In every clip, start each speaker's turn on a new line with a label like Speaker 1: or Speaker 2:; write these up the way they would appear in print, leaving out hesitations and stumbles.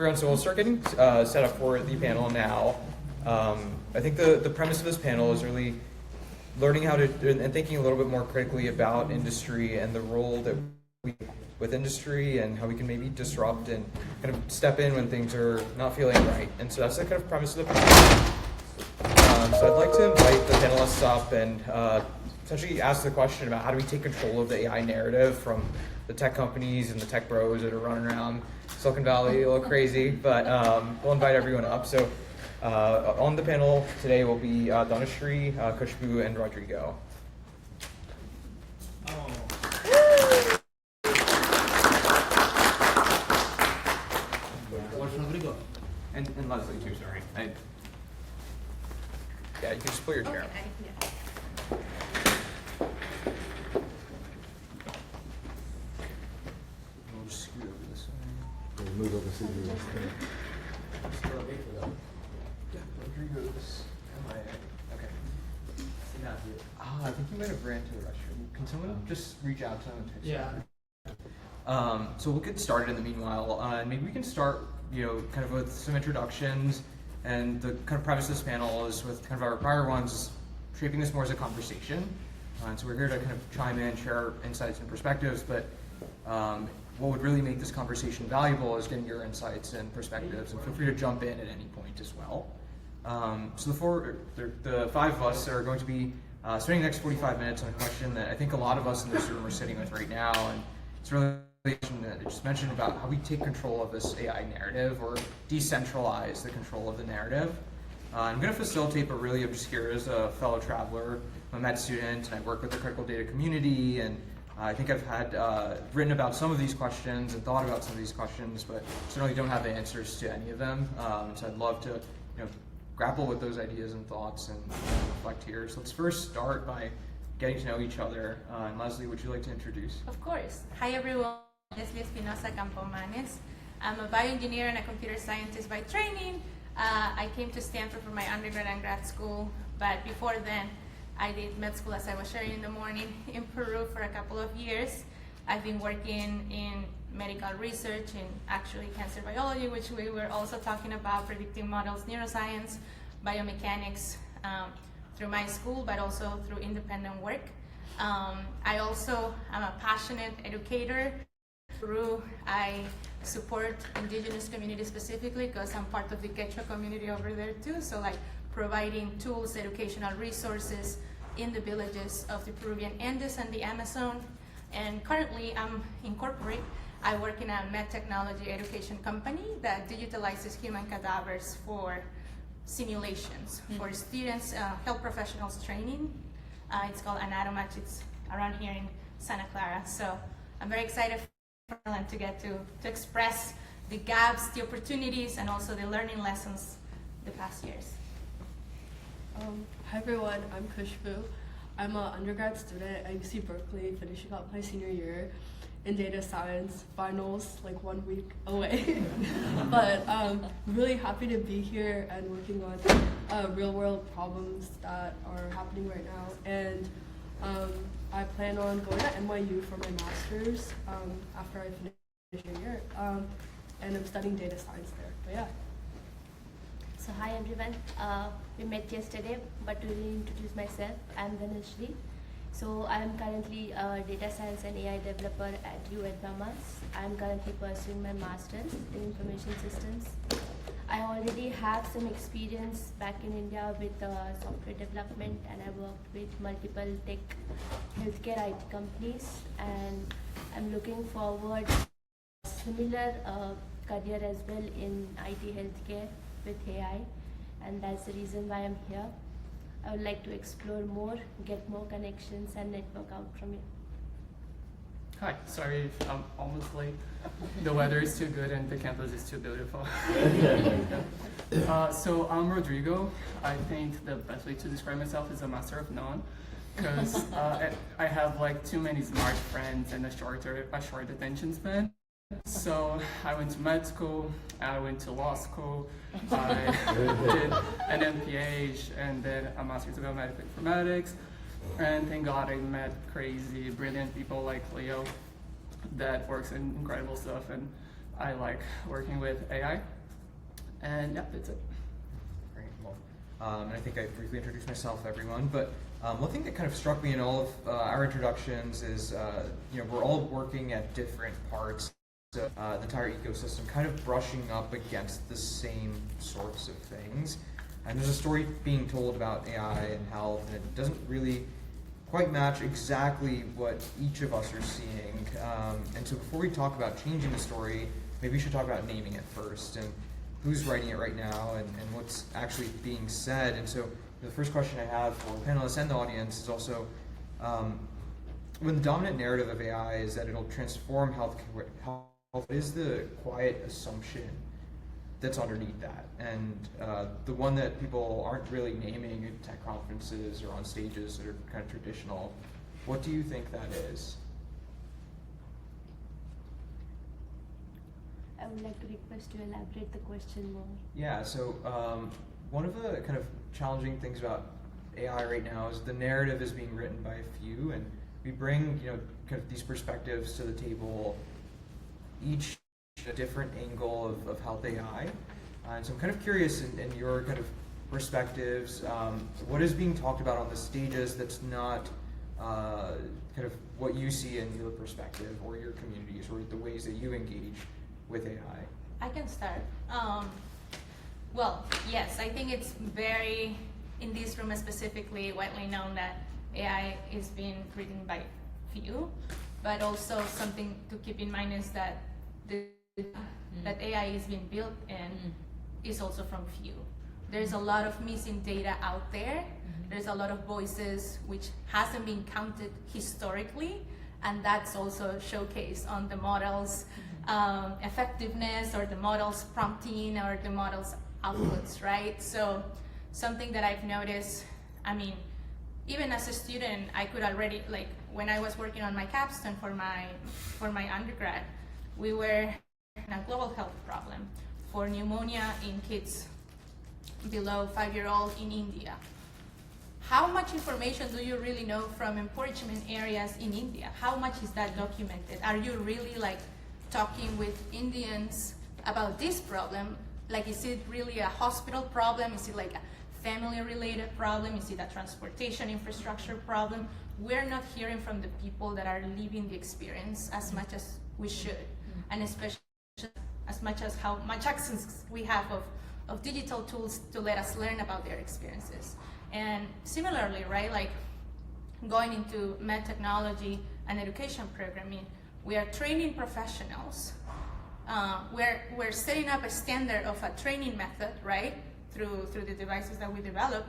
Speaker 1: Everyone, so we'll start getting set up for the panel now. I think the premise of this panel is really learning how to, and thinking a little bit more critically about industry and the role that we with industry and how we can maybe disrupt and kind of step in when things are not feeling right. And so that's the kind of premise of the panel. So I'd like to invite the panelists up and essentially ask the question about how do we take control of the AI narrative from the tech companies and the tech bros that are running around Silicon Valley a little crazy, but we'll invite everyone up. So on the panel today will be Dhanashree, Khushbu, and Rodrigo.
Speaker 2: What's Rodrigo?
Speaker 1: And Leslie too, sorry. Yeah, you can just pull your chair.
Speaker 3: Okay, yeah.
Speaker 1: We'll just scoot over this way.
Speaker 4: Move over to the
Speaker 1: Rodrigo's okay. I think you might have ran to the restroom. Can someone just reach out to him and text him?
Speaker 2: Yeah.
Speaker 1: So we'll get started in the meanwhile. Maybe we can start, kind of with some introductions. And the kind of premise of this panel is with kind of our prior ones, shaping this more as a conversation. And so we're here to kind of chime in, share insights and perspectives, but what would really make this conversation valuable is getting your insights and perspectives, and feel free to jump in at any point as well. So the five of us are going to be spending the next 45 minutes on a question that I think a lot of us in this room are sitting with right now, and it's really that I just mentioned about how we take control of this AI narrative or decentralize the control of the narrative. I'm going to facilitate, but really I'm just here as a fellow traveler. I'm a med student and I work with the critical data community, and I think I've had written about some of these questions and thought about some of these questions, but certainly don't have the answers to any of them. So I'd love to grapple with those ideas and thoughts and reflect here. So let's first start by getting to know each other. And Leslie, would you like to introduce?
Speaker 3: Of course. Hi everyone, Leslie Espinosa Campomanes. I'm a bioengineer and a computer scientist by training. I came to Stanford for my undergrad and grad school, but before then I did med school, as I was sharing in the morning, in Peru for a couple of years. I've been working in medical research in actually cancer biology, which we were also talking about, predicting models, neuroscience, biomechanics, through my school, but also through independent work. I also am a passionate educator. In Peru, I support indigenous communities specifically because I'm part of the Quechua community over there too, so like providing tools, educational resources in the villages of the Peruvian Andes and the Amazon. And currently I'm in corporate. I work in a med technology education company that digitalizes human cadavers for simulations for students, health professionals training. It's called Anatomatch. It's around here in Santa Clara. So I'm very excited to get to express the gaps, the opportunities, and also the learning lessons the past years.
Speaker 5: Hi everyone, I'm Khushbu. I'm an undergrad student at UC Berkeley, finishing up my senior year in data science, finals like 1 week away. But really happy to be here and working on real world problems that are happening right now. And I plan on going to NYU for my master's after I finish the year. And I'm studying data science there, but yeah.
Speaker 6: So hi everyone, we met yesterday, but to reintroduce myself, I'm Dhanashree. So I am currently a data science and AI developer at UU at Bahamas. I am currently pursuing my master's in information systems. I already have some experience back in India with software development, and I worked with multiple tech healthcare IT companies, and I'm looking forward to a similar career as well in IT healthcare with AI, and that's the reason why I'm here. I would like to explore more, get more connections, and network out from it.
Speaker 7: Hi, sorry if I'm almost late. The weather is too good and the campus is too beautiful. So I'm Rodrigo. I think the best way to describe myself is a master of none, because I have like too many smart friends and a short attention span. So I went to med school, I went to law school, I did an MPH and then a master's of biomedical informatics, and thank God I met crazy, brilliant people like Leo that works in incredible stuff, and I like working with AI. And yeah, that's it.
Speaker 1: Great. Well, and I think I briefly introduced myself, everyone, but one thing that kind of struck me in all of our introductions is, we're all working at different parts of the entire ecosystem, kind of brushing up against the same sorts of things. And there's a story being told about AI and health, and it doesn't really quite match exactly what each of us are seeing. And so before we talk about changing the story, maybe we should talk about naming it first, and who's writing it right now, and what's actually being said. And so the first question I have for the panelists and the audience is also, when the dominant narrative of AI is that it'll transform health, what is the quiet assumption that's underneath that? And the one that people aren't really naming at tech conferences or on stages that are kind of traditional, what do you think that is?
Speaker 6: I would like to request to elaborate the question more.
Speaker 1: Yeah, so one of the kind of challenging things about AI right now is the narrative is being written by a few, and we bring kind of these perspectives to the table, each a different angle of health AI. And so I'm kind of curious in your kind of perspectives, what is being talked about on the stages that's not kind of what you see in your perspective or your communities or the ways that you engage with AI?
Speaker 3: I can start. Well, yes, I think it's very, in this room specifically, widely known that AI is being written by few, but also something to keep in mind is that that AI is being built and is also from few. There's a lot of missing data out there. There's a lot of voices which hasn't been counted historically, and that's also showcased on the model's effectiveness or the model's prompting or the model's outputs, right? So something that I've noticed, I mean, even as a student, I could already, like when I was working on my capstone for my undergrad, we were in a global health problem for pneumonia in kids below 5-year-old in India. How much information do you really know from impoverishment areas in India? How much is that documented? Are you really like talking with Indians about this problem? Like, is it really a hospital problem? Is it like a family-related problem? Is it a transportation infrastructure problem? We're not hearing from the people that are living the experience as much as we should, and especially as much as how much access we have of digital tools to let us learn about their experiences. And similarly, right, like going into med technology and education programming, we are training professionals. We're setting up a standard of a training method, right, through the devices that we develop.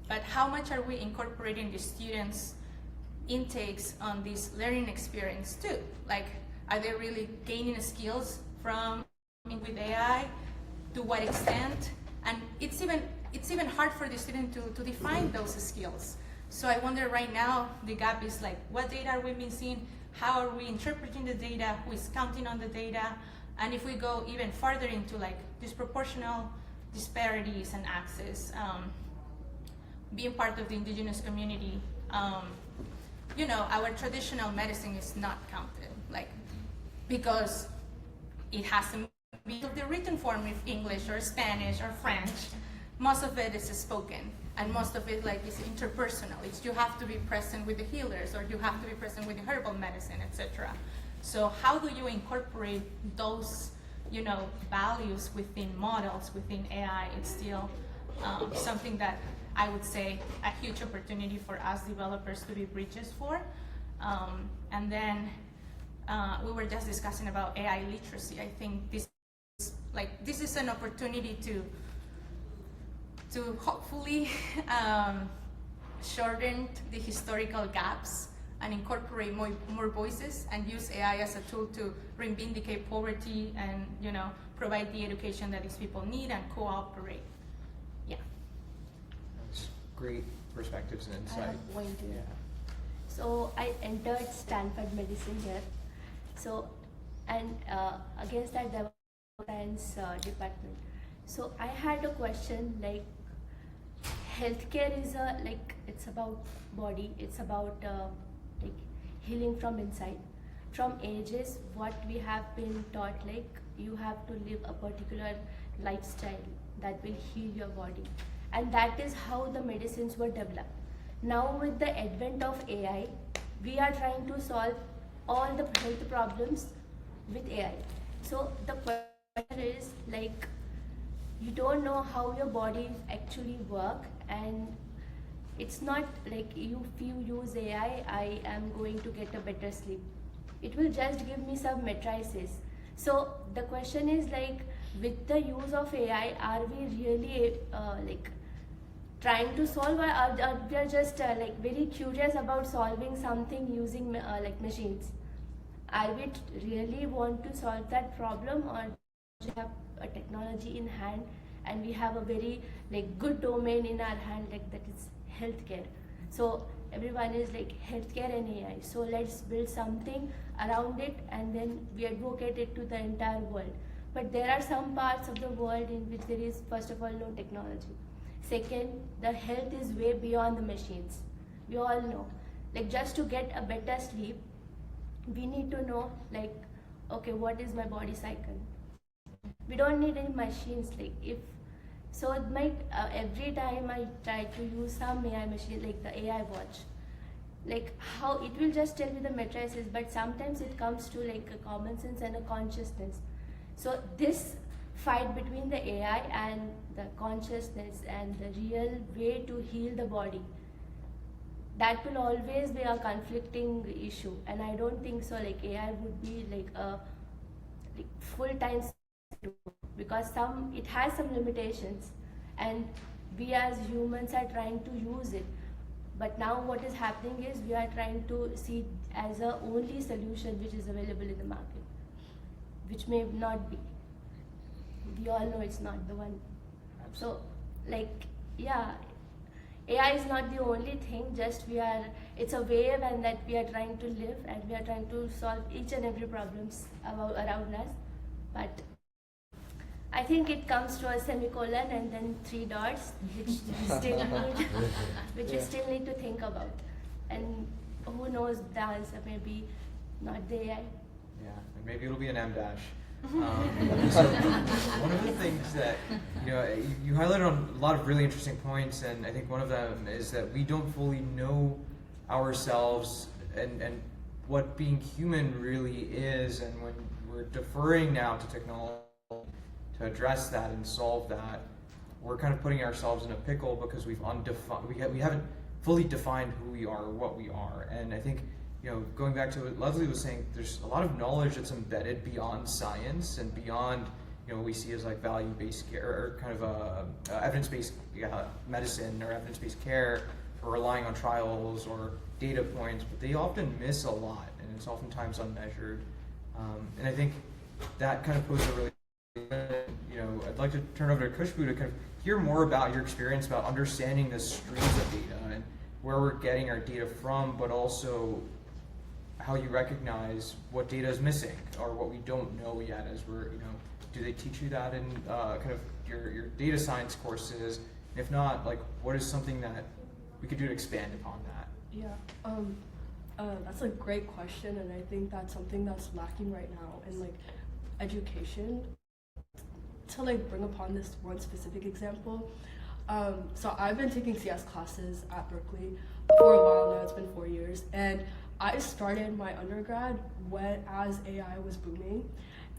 Speaker 3: But how much are we incorporating the students' intakes on this learning experience too? Like, are they really gaining skills from with AI? To what extent? And it's even hard for the student to define those skills. So I wonder right now, the gap is like, what data are we missing? How are we interpreting the data? Who is counting on the data? And if we go even farther into like disproportional disparities and access, being part of the indigenous community, our traditional medicine is not counted, like, because it hasn't been the written form of English or Spanish or French. Most of it is spoken, and most of it like is interpersonal. It's you have to be present with the healers, or you have to be present with the herbal medicine, etc. So how do you incorporate those, values within models, within AI? It's still something that I would say a huge opportunity for us developers to be bridges for. And then we were just discussing about AI literacy. I think this is an opportunity to hopefully shorten the historical gaps and incorporate more voices and use AI as a tool to reivindicate poverty and provide the education that these people need and cooperate. Yeah.
Speaker 1: That's great perspectives and insight.
Speaker 6: I have one too. So I entered Stanford Medicine here. So, and against that there was science department. So I had a question, like, healthcare is it's about body, it's about like healing from inside. From ages, what we have been taught, like you have to live a particular lifestyle that will heal your body. And that is how the medicines were developed. Now with the advent of AI, we are trying to solve all the health problems with AI. So the question is like, you don't know how your body actually work, and it's not like if you use AI, I am going to get a better sleep. It will just give me some matrices. So the question is like, with the use of AI, are we really like trying to solve, or we are just like very curious about solving something using like machines? Are we really want to solve that problem, or we have a technology in hand and we have a very like good domain in our hand, like that is healthcare? So everyone is like healthcare and AI, so let's build something around it and then we advocate it to the entire world. But there are some parts of the world in which there is, first of all, no technology. Second, the health is way beyond the machines. We all know, like just to get a better sleep, we need to know like, okay, what is my body cycle? We don't need any machines. Like if so, every time I try to use some AI machine, like the AI watch, like how it will just tell me the matrices, but sometimes it comes to like a common sense and a consciousness. So this fight between the AI and the consciousness and the real way to heal the body, that will always be a conflicting issue, and I don't think so like AI would be like a like full-time, because it has some limitations and we as humans are trying to use it. But now what is happening is we are trying to see it as a only solution which is available in the market, which may not be. We all know it's not the one. So like, yeah, AI is not the only thing, just it's a wave, and that we are trying to live and we are trying to solve each and every problems around us. But I think it comes to a semicolon and then 3 dots, which we still need to think about. And who knows the answer, maybe not the AI.
Speaker 1: Yeah, and maybe it'll be an M dash. So one of the things that you highlighted on a lot of really interesting points, and I think one of them is that we don't fully know ourselves and what being human really is, and when we're deferring now to technology to address that and solve that, we're kind of putting ourselves in a pickle because we haven't fully defined who we are or what we are. And I think, going back to what Leslie was saying, there's a lot of knowledge that's embedded beyond science and beyond what we see as like value-based care or kind of evidence-based medicine or evidence-based care, or relying on trials or data points, but they often miss a lot, and it's oftentimes unmeasured. And I think that kind of poses a really, I'd like to turn over to Kushbu to kind of hear more about your experience about understanding the streams of data and where we're getting our data from, but also how you recognize what data is missing or what we don't know yet as we're, do they teach you that in kind of your data science courses? If not, like, what is something that we could do to expand upon that?
Speaker 5: Yeah, that's a great question, and I think that's something that's lacking right now in like education. To like bring upon this one specific example, so I've been taking CS classes at Berkeley for a while now. It's been 4 years, and I started my undergrad as AI was booming.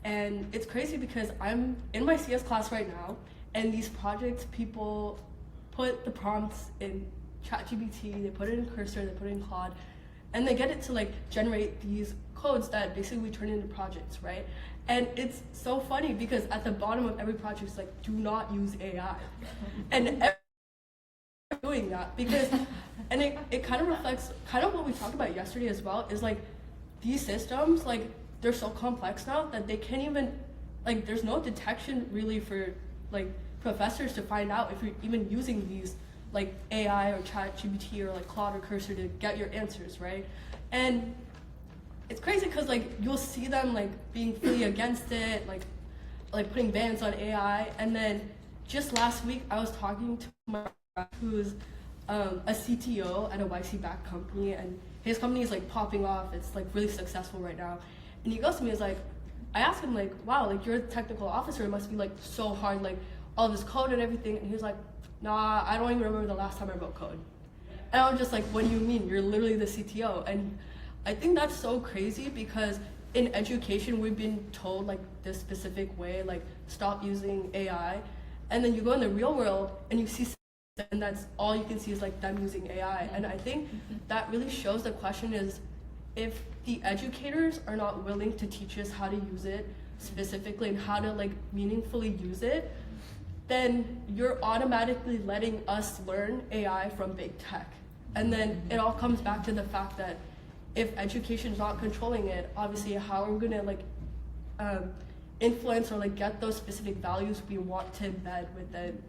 Speaker 5: And it's crazy because I'm in my CS class right now, and these projects, people put the prompts in ChatGPT, they put it in Cursor, they put it in Claude, and they get it to like generate these codes that basically turn into projects, right? And it's so funny because at the bottom of every project is like, do not use AI. And doing that because, and it kind of reflects kind of what we talked about yesterday as well, is like these systems, like they're so complex now that they can't even, like there's no detection really for like professors to find out if you're even using these like AI or ChatGPT or like Claude or Cursor to get your answers, right? And it's crazy because like you'll see them like being fully against it, like putting bans on AI. And then just last week I was talking to my friend who's a CTO at a YC-backed company, and his company is like popping off. It's like really successful right now. And he goes to me, he's like, I asked him like, wow, like you're a technical officer, it must be like so hard, like all this code and everything. And he was like, nah, I don't even remember the last time I wrote code. And I was just like, what do you mean? You're literally the CTO. And I think that's so crazy because in education, we've been told like this specific way, like stop using AI. And then you go in the real world and you see, and that's all you can see is like them using AI. And I think that really shows the question is, if the educators are not willing to teach us how to use it specifically and how to like meaningfully use it, then you're automatically letting us learn AI from big tech. And then it all comes back to the fact that if education is not controlling it, obviously how are we gonna like influence or like get those specific values we want to embed within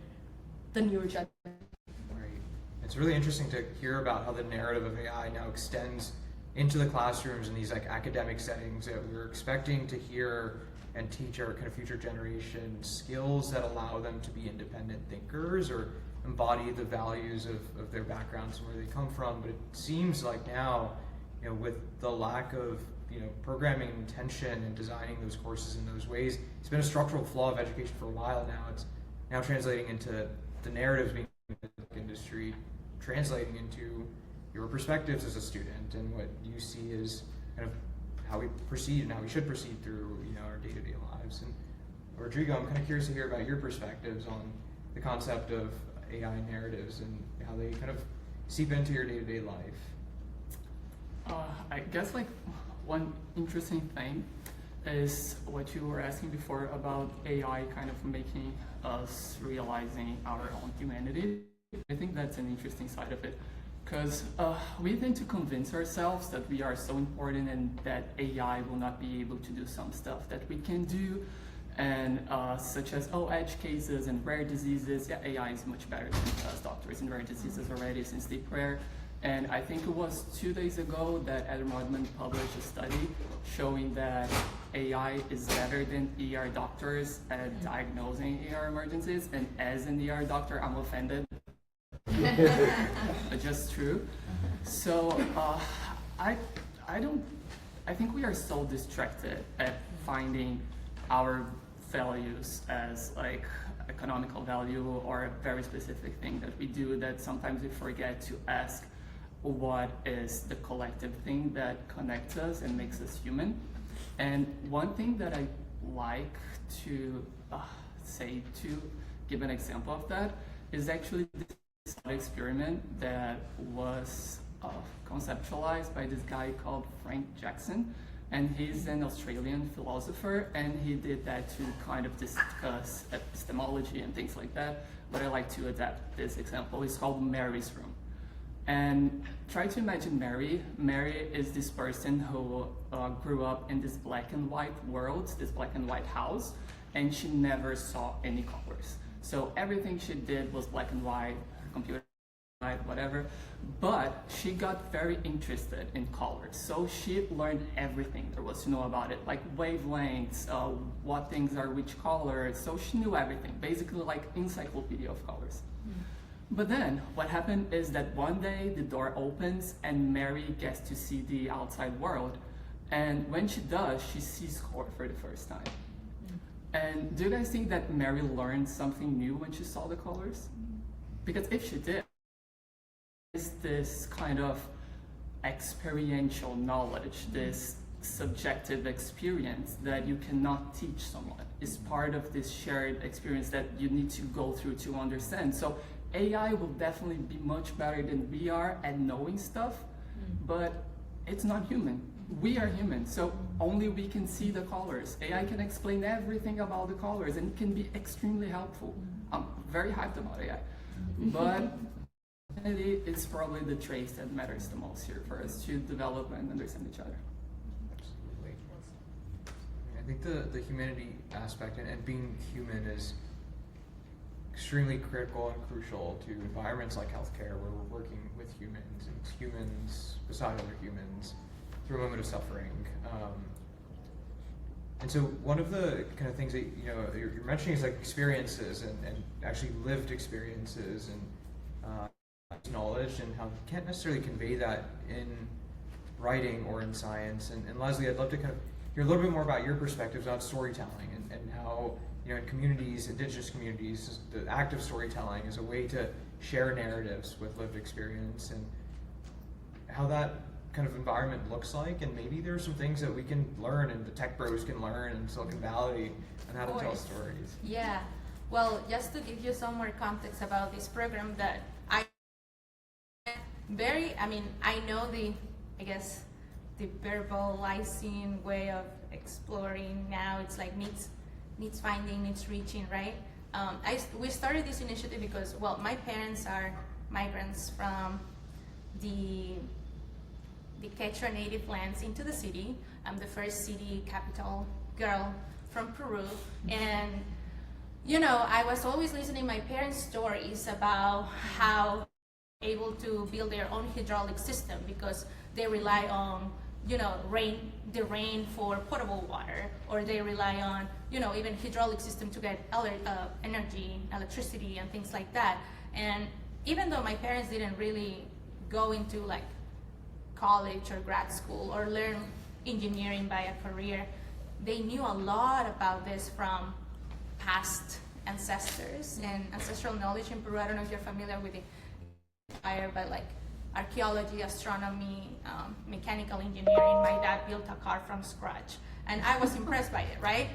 Speaker 5: the newer gen?
Speaker 1: Right. It's really interesting to hear about how the narrative of AI now extends into the classrooms in these like academic settings that we're expecting to hear and teach our kind of future generation skills that allow them to be independent thinkers or embody the values of their backgrounds and where they come from. But it seems like now, you know, with the lack of, you know, programming intention and designing those courses in those ways, it's been a structural flaw of education for a while now. It's now translating into the narratives being in the industry, translating into your perspectives as a student and what you see as kind of how we proceed and how we should proceed through, you know, our day-to-day lives. And Rodrigo, I'm kind of curious to hear about your perspectives on the concept of AI narratives and how they kind of seep into your day-to-day life.
Speaker 7: I guess like one interesting thing is what you were asking before about AI kind of making us realizing our own humanity. I think that's an interesting side of it. Because we tend to convince ourselves that we are so important and that AI will not be able to do some stuff that we can do, and such as, edge cases and rare diseases. Yeah, AI is much better than us doctors in rare diseases already since they rare. And I think it was 2 days ago that Adam Rodman published a study showing that AI is better than ER doctors at diagnosing ER emergencies. And as an ER doctor, I'm offended. Just true. So I think we are so distracted at finding our values as like economical value or a very specific thing that we do that sometimes we forget to ask what is the collective thing that connects us and makes us human. And one thing that I like to say, to give an example of that, is actually this experiment that was conceptualized by this guy called Frank Jackson, and he's an Australian philosopher, and he did that to kind of discuss epistemology and things like that. But I like to adapt this example. It's called Mary's Room. And try to imagine Mary. Mary is this person who grew up in this black and white world, this black and white house, and she never saw any colors. So everything she did was black and white, computer, whatever. But she got very interested in colors. So she learned everything there was to know about it, like wavelengths, what things are which colors. So she knew everything, basically like encyclopedia of colors. But then what happened is that one day the door opens and Mary gets to see the outside world. And when she does, she sees color for the first time. And do you guys think that Mary learned something new when she saw the colors? Because if she did, it's this kind of experiential knowledge, this subjective experience that you cannot teach someone. It's part of this shared experience that you need to go through to understand. So AI will definitely be much better than we are at knowing stuff, but it's not human. We are human, so only we can see the colors. AI can explain everything about the colors and can be extremely helpful. I'm very hyped about AI. But it's probably the traits that matters the most here for us to develop and understand each other.
Speaker 1: Absolutely. I think the humanity aspect and being human is extremely critical and crucial to environments like healthcare, where we're working with humans and humans beside other humans through a moment of suffering. And so one of the kind of things that you're mentioning is like experiences and actually lived experiences and knowledge, and how you can't necessarily convey that in writing or in science. And Leslie, I'd love to kind of hear a little bit more about your perspectives on storytelling and how, in communities, indigenous communities, the act of storytelling is a way to share narratives with lived experience, and how that kind of environment looks like, and maybe there's some things that we can learn and the tech bros can learn in Silicon Valley on how to tell stories.
Speaker 3: Yeah. Well, just to give you some more context about this program, that I know the verbalizing way of exploring now. It's like needs finding, needs reaching, right? We started this initiative because, well, my parents are migrants from the Quechua native lands into the city. I'm the first city capital girl from Peru, and I was always listening to my parents' stories about how able to build their own hydraulic system because they rely on the rain for potable water, or they rely on even hydraulic system to get energy, electricity, and things like that. And even though my parents didn't really go into like college or grad school or learn engineering by a career, they knew a lot about this from past ancestors and ancestral knowledge in Peru. I don't know if you're familiar with the empire, but like archaeology, astronomy, mechanical engineering. My dad built a car from scratch, and I was impressed by it, right?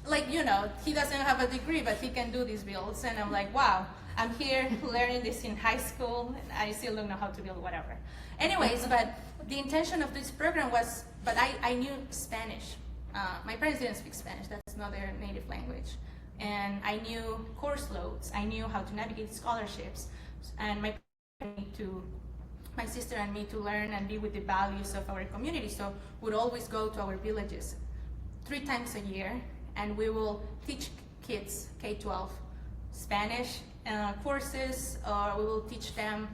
Speaker 3: Like, he doesn't have a degree, but he can do these builds, and I'm like, wow, I'm here learning this in high school, and I still don't know how to build whatever. Anyways, but the intention of this program was, but I knew Spanish. My parents didn't speak Spanish, that's not their native language. And I knew course loads, I knew how to navigate scholarships, and my sister and me to learn and be with the values of our community. So we'd always go to our villages 3 times a year, and we will teach kids K-12 Spanish courses, or we will teach them,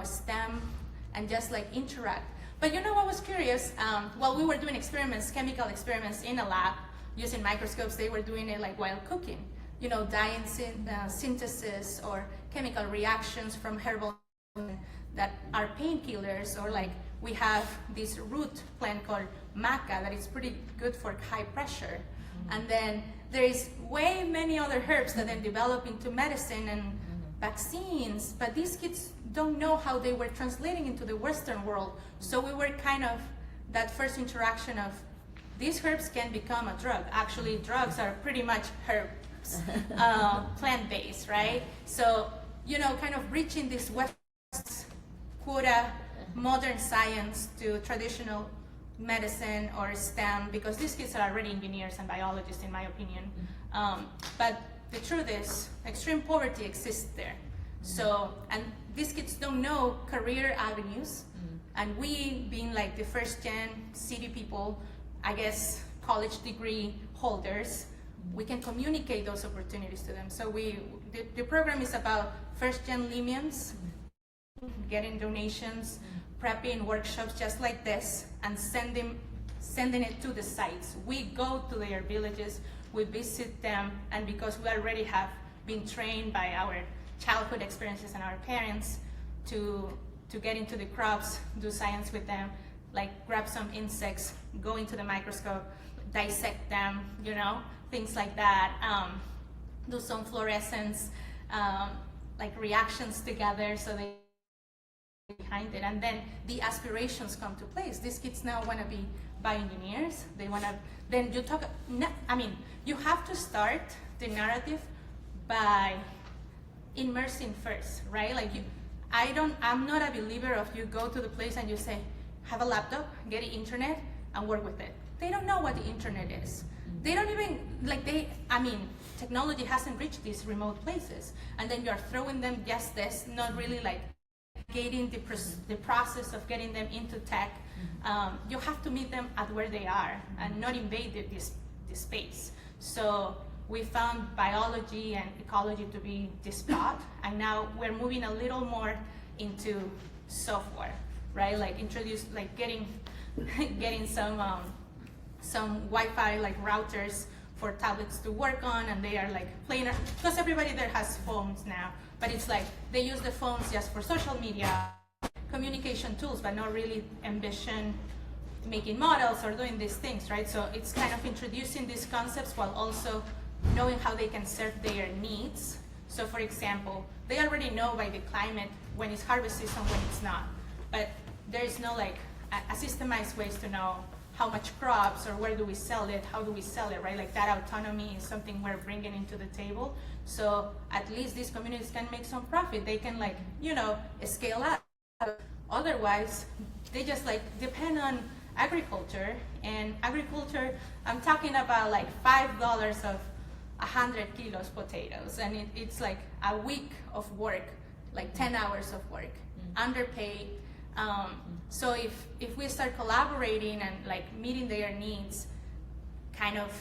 Speaker 3: STEM, and just like interact. But what was curious? While we were doing experiments, chemical experiments in a lab using microscopes, they were doing it like while cooking. Dye synthesis or chemical reactions from herbal that are painkillers, or like we have this root plant called maca that is pretty good for high pressure. And then there is way many other herbs that then develop into medicine and vaccines, but these kids don't know how they were translating into the Western world. So we were kind of that first interaction of these herbs can become a drug. Actually, drugs are pretty much herbs, plant-based, right? So, kind of bridging this West quota modern science to traditional medicine or STEM, because these kids are already engineers and biologists, in my opinion. But the truth is, extreme poverty exists there. So, and these kids don't know career avenues. And we, being like the first gen city people, I guess college degree holders, we can communicate those opportunities to them. So the program is about first gen Limians, getting donations, prepping workshops just like this, and sending it to the sites. We go to their villages, we visit them, and because we already have been trained by our childhood experiences and our parents to get into the crops, do science with them, like grab some insects, go into the microscope, dissect them, things like that, do some fluorescence, like reactions together, so they behind it, and then the aspirations come to place. These kids now want to be bioengineers. They want to. Then you have to start the narrative by immersing first, right? Like I'm not a believer of you go to the place and you say, have a laptop, get the internet, and work with it. They don't know what the internet is. They don't even technology hasn't reached these remote places, and then you're throwing them just this, not really like getting the process of getting them into tech. You have to meet them at where they are and not invade this space. So we found biology and ecology to be this spot, and now we're moving a little more into software, right? Like getting some Wi-Fi like routers for tablets to work on, and they are like playing, because everybody there has phones now, but it's like they use the phones just for social media, communication tools, but not really ambition making models or doing these things, right? So it's kind of introducing these concepts while also knowing how they can serve their needs. So for example, they already know by the climate when it's harvest season, when it's not. But there is no like a systemized ways to know how much crops or where do we sell it, how do we sell it, right? Like that autonomy is something we're bringing into the table. So at least these communities can make some profit. They can like, you know, scale up. Otherwise, they just like depend on agriculture. And agriculture, I'm talking about like $5 of 100 kilos potatoes. And it's like a week of work, like 10 hours of work, underpaid. So if we start collaborating and like meeting their needs, kind of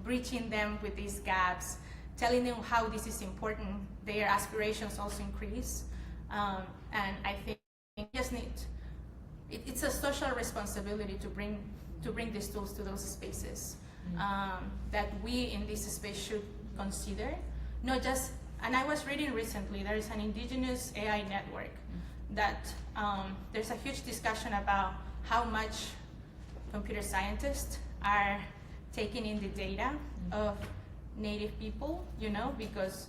Speaker 3: breaching them with these gaps, telling them how this is important, their aspirations also increase. And I think we just need, it's a social responsibility to bring these tools to those spaces that we in this space should consider. Not just, and I was reading recently, there is an indigenous AI network that there's a huge discussion about how much computer scientists are taking in the data of native people, you know, because,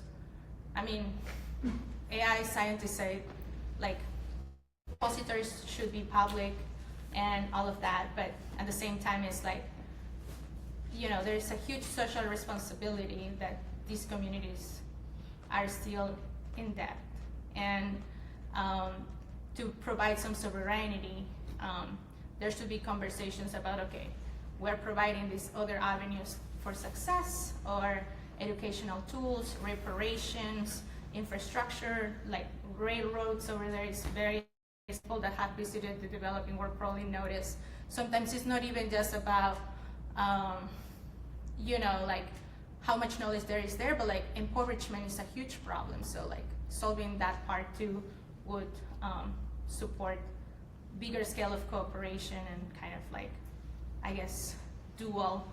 Speaker 3: I mean, AI scientists say, like, repositories should be public and all of that, but at the same time, it's like, you know, there's a huge social responsibility that these communities are still in debt. And to provide some sovereignty, there should be conversations about, okay, we're providing these other avenues for success, or educational tools, reparations, infrastructure, like railroads over there is very, people that have visited the developing world probably notice. Sometimes it's not even just about, you know, like how much knowledge there is there, but like impoverishment is a huge problem. So like solving that part too would support bigger scale of cooperation and kind of like, I guess, dual,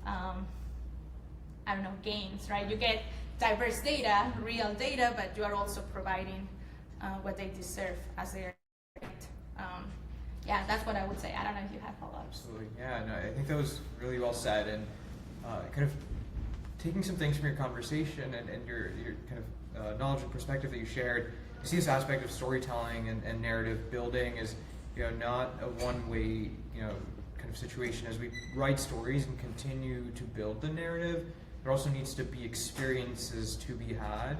Speaker 3: I don't know, gains, right? You get diverse data, real data, but you are also providing what they deserve as their right. Yeah, that's what I would say. I don't know if you have follow-ups.
Speaker 1: Absolutely, yeah, no, I think that was really well said, and kind of taking some things from your conversation and your kind of knowledge and perspective that you shared. I see this aspect of storytelling and narrative building as, you know, not a one-way, you know, kind of situation. As we write stories and continue to build the narrative, there also needs to be experiences to be had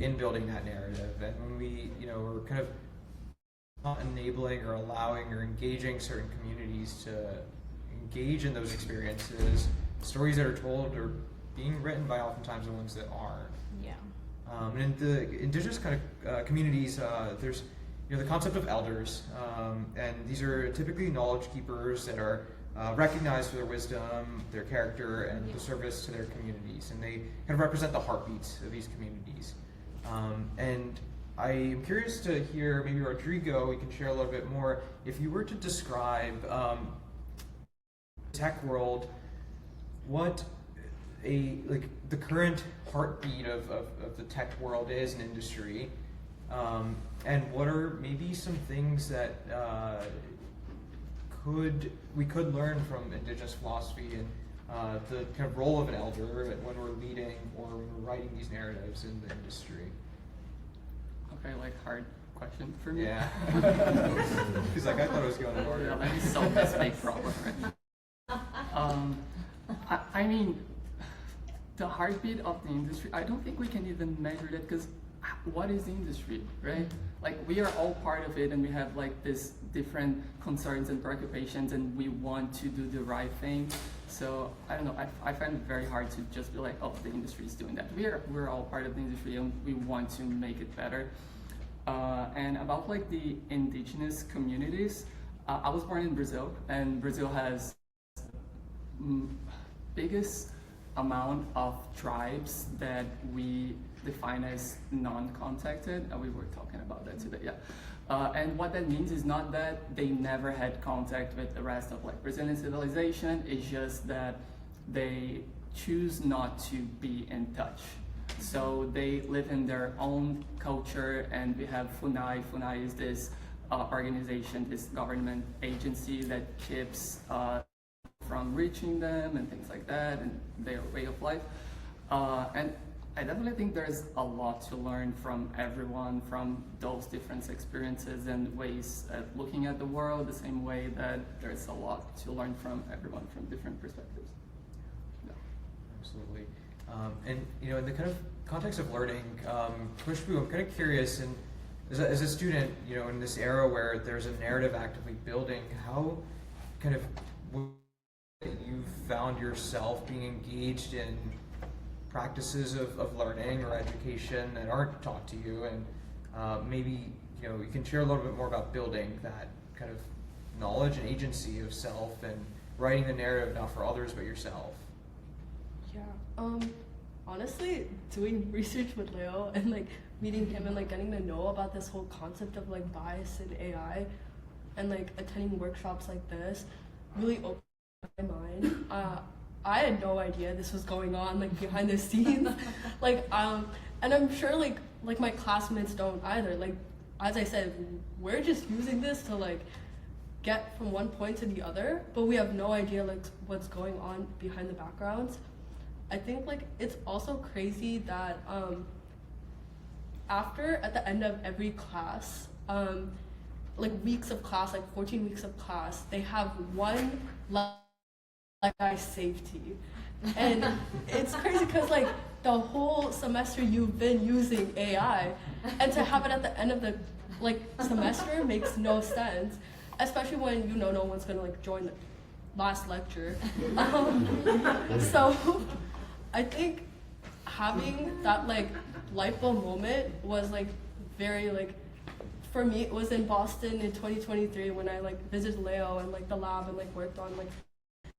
Speaker 1: in building that narrative. And when we, you know, we're kind of not enabling or allowing or engaging certain communities to engage in those experiences, stories that are told are being written by oftentimes the ones that aren't.
Speaker 3: Yeah.
Speaker 1: And in the indigenous kind of communities, there's, you know, the concept of elders, and these are typically knowledge keepers that are recognized for their wisdom, their character, and the service to their communities, and they kind of represent the heartbeats of these communities. And I am curious to hear, maybe Rodrigo, we can share a little bit more. If you were to describe the tech world, what the current heartbeat of the tech world is an industry, and what are maybe some things that we could learn from indigenous philosophy and the kind of role of an elder when we're leading or when we're writing these narratives in the industry.
Speaker 7: Okay, like hard question for me.
Speaker 1: Yeah. He's like, I thought it was going in order.
Speaker 7: Yeah, let me solve this big problem. I mean, the heartbeat of the industry, I don't think we can even measure that, because what is the industry, right? Like, we are all part of it, and we have like this different concerns and preoccupations, and we want to do the right thing. So I don't know, I find it very hard to just be like, oh, the industry is doing that. We're all part of the industry, and we want to make it better. And about like the indigenous communities, I was born in Brazil, and Brazil has biggest amount of tribes that we define as non-contacted, and we were talking about that today, yeah. And what that means is not that they never had contact with the rest of like Brazilian civilization, it's just that they choose not to be in touch. So they live in their own culture, and we have Funai. Funai is this organization, this government agency that keeps from reaching them and things like that, and their way of life. And I definitely think there's a lot to learn from everyone, from those different experiences and ways of looking at the world, the same way that there's a lot to learn from everyone from different perspectives. Yeah.
Speaker 1: Absolutely. And in the kind of context of learning, Khushbu, I'm kind of curious, and as a student, in this era where there's a narrative actively building, how kind of you found yourself being engaged in practices of learning or education that aren't taught to you, and maybe you can share a little bit more about building that kind of knowledge and agency of self and writing the narrative not for others but yourself.
Speaker 5: Yeah. Honestly, doing research with Leo and meeting him and getting to know about this whole concept of bias in AI and attending workshops like this really opened my mind. I had no idea this was going on behind the scenes. And I'm sure my classmates don't either. As I said, we're just using this to get from one point to the other, but we have no idea what's going on behind the backgrounds. I think it's also crazy that at the end of every class, weeks of class, 14 weeks of class, they have one AI safety. And it's crazy because the whole semester you've been using AI, and to have it at the end of the semester makes no sense, especially when no one's gonna join the last lecture. So I think having that light bulb moment was very for me, it was in Boston in 2023 when I visited Leo and the lab and worked on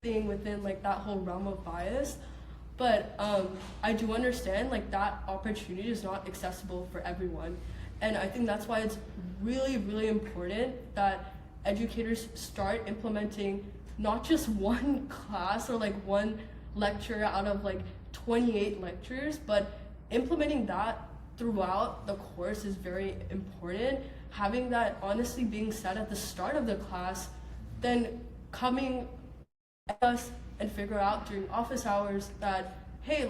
Speaker 5: thing within that whole realm of bias. But I do understand that opportunity is not accessible for everyone, and I think that's why it's really, really important that educators start implementing not just one class or one lecture out of 28 lectures, but implementing that throughout the course is very important. Having that honestly being said at the start of the class, then coming at us and figure out during office hours that, hey,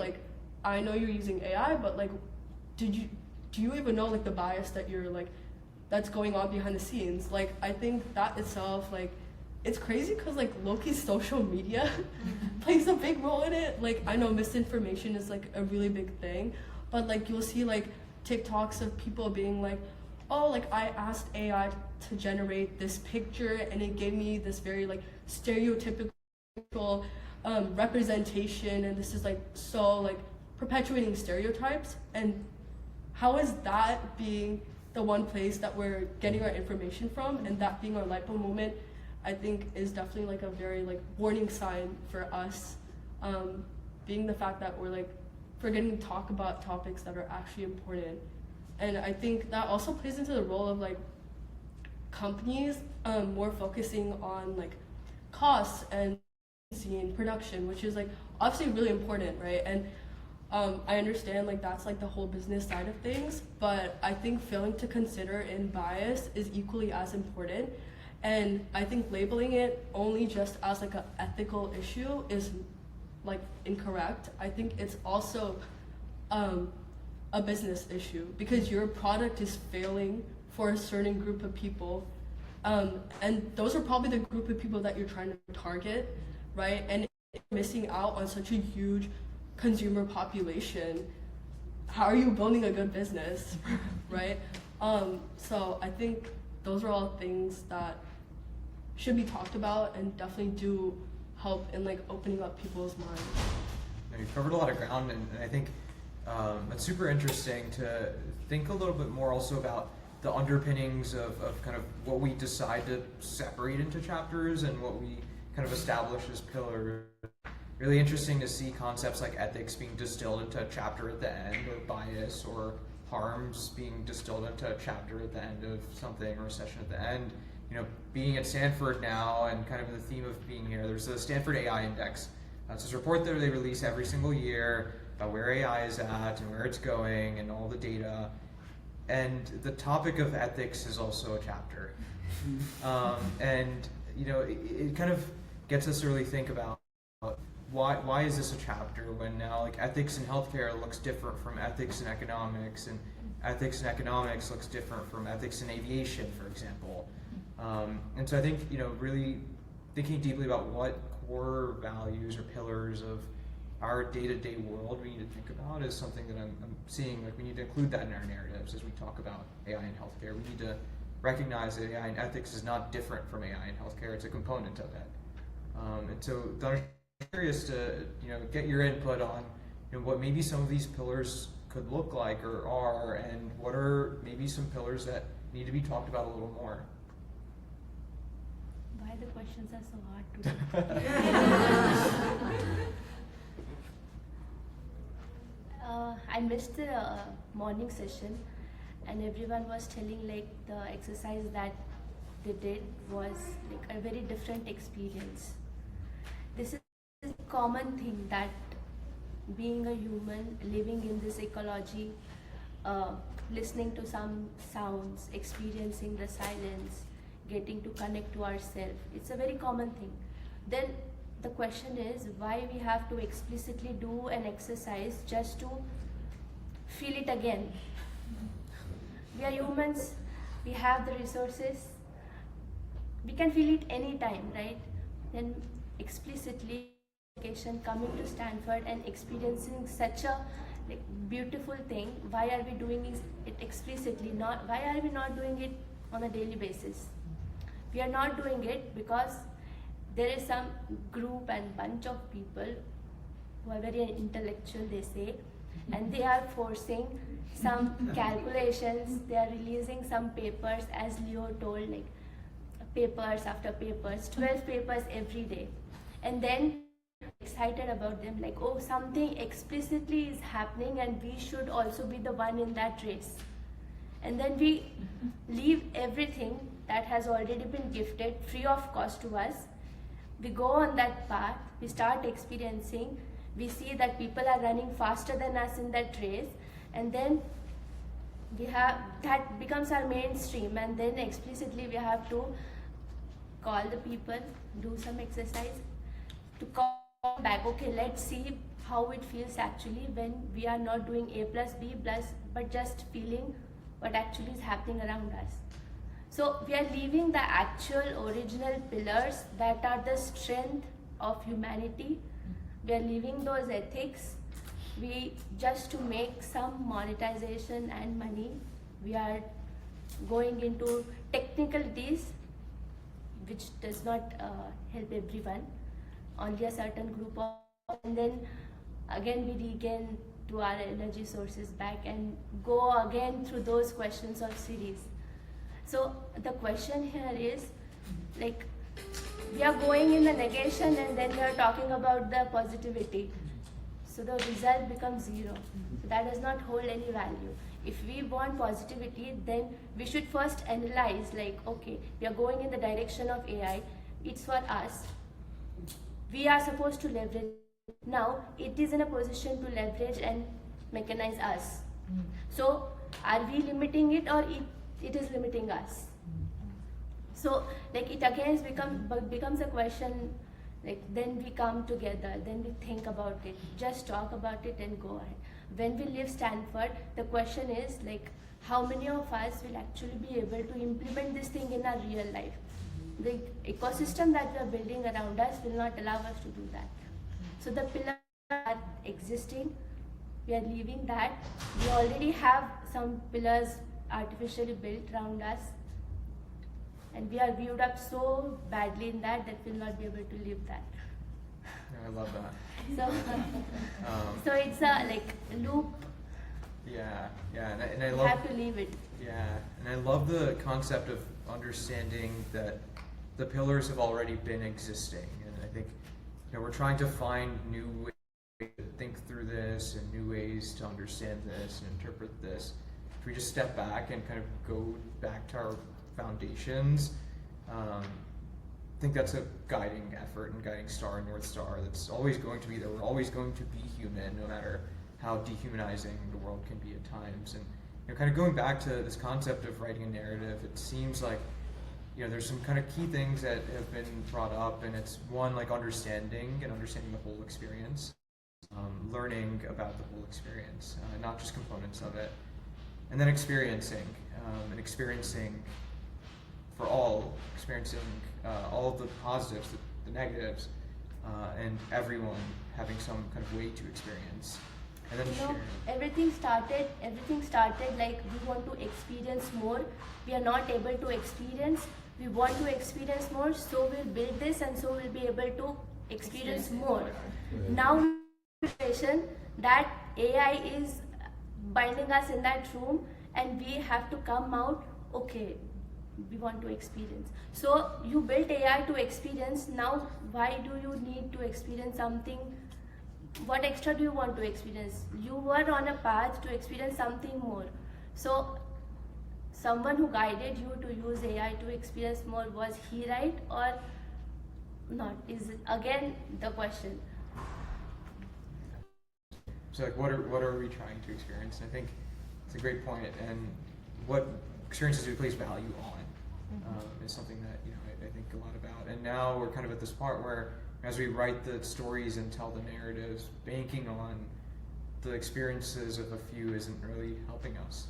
Speaker 5: I know you're using AI, but do you even know the bias that you're that's going on behind the scenes? I think that itself, it's crazy because low-key social media plays a big role in it. I know misinformation is a really big thing, but you'll see TikToks of people being oh, I asked AI to generate this picture and it gave me this very stereotypical representation, and this is so perpetuating stereotypes. And how is that being the one place that we're getting our information from, and that being our light bulb moment, I think is definitely a very warning sign for us, being the fact that we're forgetting to talk about topics that are actually important. And I think that also plays into the role of companies more focusing on costs and in production, which is obviously really important, right? And I understand that's the whole business side of things, but I think failing to consider in bias is equally as important. And I think labeling it only just as an ethical issue is incorrect. I think it's also a business issue, because your product is failing for a certain group of people, and those are probably the group of people that you're trying to target, right? And missing out on such a huge consumer population, how are you building a good business, right? So I think those are all things that should be talked about and definitely do help in opening up people's minds.
Speaker 1: You've covered a lot of ground, and I think it's super interesting to think a little bit more also about the underpinnings of kind of what we decide to separate into chapters and what we kind of establish as pillars. Really interesting to see concepts like ethics being distilled into a chapter at the end, or bias or harms being distilled into a chapter at the end of something, or a session at the end. Being at Stanford now, and kind of the theme of being here, there's the Stanford AI Index. It's this report that they release every single year about where AI is at and where it's going and all the data. and the topic of ethics is also a chapter. And it kind of gets us to really think about why is this a chapter when now like ethics in healthcare looks different from ethics in economics, and ethics in economics looks different from ethics in aviation, for example. And so I think really thinking deeply about what core values or pillars of our day-to-day world we need to think about is something that I'm seeing, like we need to include that in our narratives as we talk about AI in healthcare. We need to recognize that AI in ethics is not different from AI in healthcare, it's a component of it. And so I'm curious to get your input on what maybe some of these pillars could look like or are, and what are maybe some pillars that need to be talked about a little more.
Speaker 6: Why the questions are so hard today? I missed the morning session, and everyone was telling like the exercise that they did was like a very different experience. This is a common thing that being a human, living in this ecology, listening to some sounds, experiencing the silence, getting to connect to ourselves, it's a very common thing. Then the question is why we have to explicitly do an exercise just to feel it again. We are humans, we have the resources, we can feel it anytime, right? Then explicitly coming to Stanford and experiencing such a beautiful thing, why are we doing it explicitly? Why are we not doing it on a daily basis? We are not doing it because there is some group and bunch of people who are very intellectual, they say, and they are forcing some calculations, they are releasing some papers, as Leo told, like papers after papers, 12 papers every day, and then excited about them, like, oh, something explicitly is happening and we should also be the one in that race. And then we leave everything that has already been gifted free of cost to us. We go on that path, we start experiencing, we see that people are running faster than us in that race, and then we have that becomes our mainstream, and then explicitly we have to call the people, do some exercise to call back, okay, let's see how it feels actually when we are not doing A plus B plus, but just feeling what actually is happening around us. So we are leaving the actual original pillars that are the strength of humanity. We are leaving those ethics. We just to make some monetization and money. We are going into technicalities which does not help everyone, only a certain group of, and then again we regain to our energy sources back and go again through those questions of series. So the question here is, like, we are going in the negation and then we are talking about the positivity. So the result becomes zero. So that does not hold any value. If we want positivity, then we should first analyze, like, okay, we are going in the direction of AI, it's for us. We are supposed to leverage. Now it is in a position to leverage and mechanize us. So are we limiting it, or it is limiting us? So like it again becomes a question, like then we come together, then we think about it, just talk about it and go ahead. When we leave Stanford, the question is like, how many of us will actually be able to implement this thing in our real life? The ecosystem that we are building around us will not allow us to do that. So the pillars are existing, we are leaving that. We already have some pillars artificially built around us, and we are viewed up so badly in that we'll not be able to live that.
Speaker 1: Yeah, I love that.
Speaker 6: So it's a like loop.
Speaker 1: Yeah, and I
Speaker 6: You
Speaker 1: love.
Speaker 6: have to leave it.
Speaker 1: Yeah, and I love the concept of understanding that the pillars have already been existing, and I think we're trying to find new ways to think through this and new ways to understand this and interpret this. If we just step back and kind of go back to our foundations, I think that's a guiding effort and guiding star and North Star that's always going to be there. We're always going to be human, no matter how dehumanizing the world can be at times. And kind of going back to this concept of writing a narrative, it seems like there's some kind of key things that have been brought up, and it's one, like understanding the whole experience, learning about the whole experience, not just components of it, and then experiencing for all, experiencing all of the positives, the negatives, and everyone having some kind of way to experience, and then sharing.
Speaker 6: Everything started like we want to experience more. We are not able to experience. We want to experience more, so we'll build this, and so we'll be able to experience more. Now, situation that AI is binding us in that room, and we have to come out. Okay, we want to experience. So you built AI to experience. Now, why do you need to experience something? What extra do you want to experience? You were on a path to experience something more. So someone who guided you to use AI to experience more, was he right or not? Is it again the question.
Speaker 1: So like, what are we trying to experience? And I think it's a great point, and what experiences do we place value on is something that I think a lot about. And now we're kind of at this part where, as we write the stories and tell the narratives, banking on the experiences of a few isn't really helping us,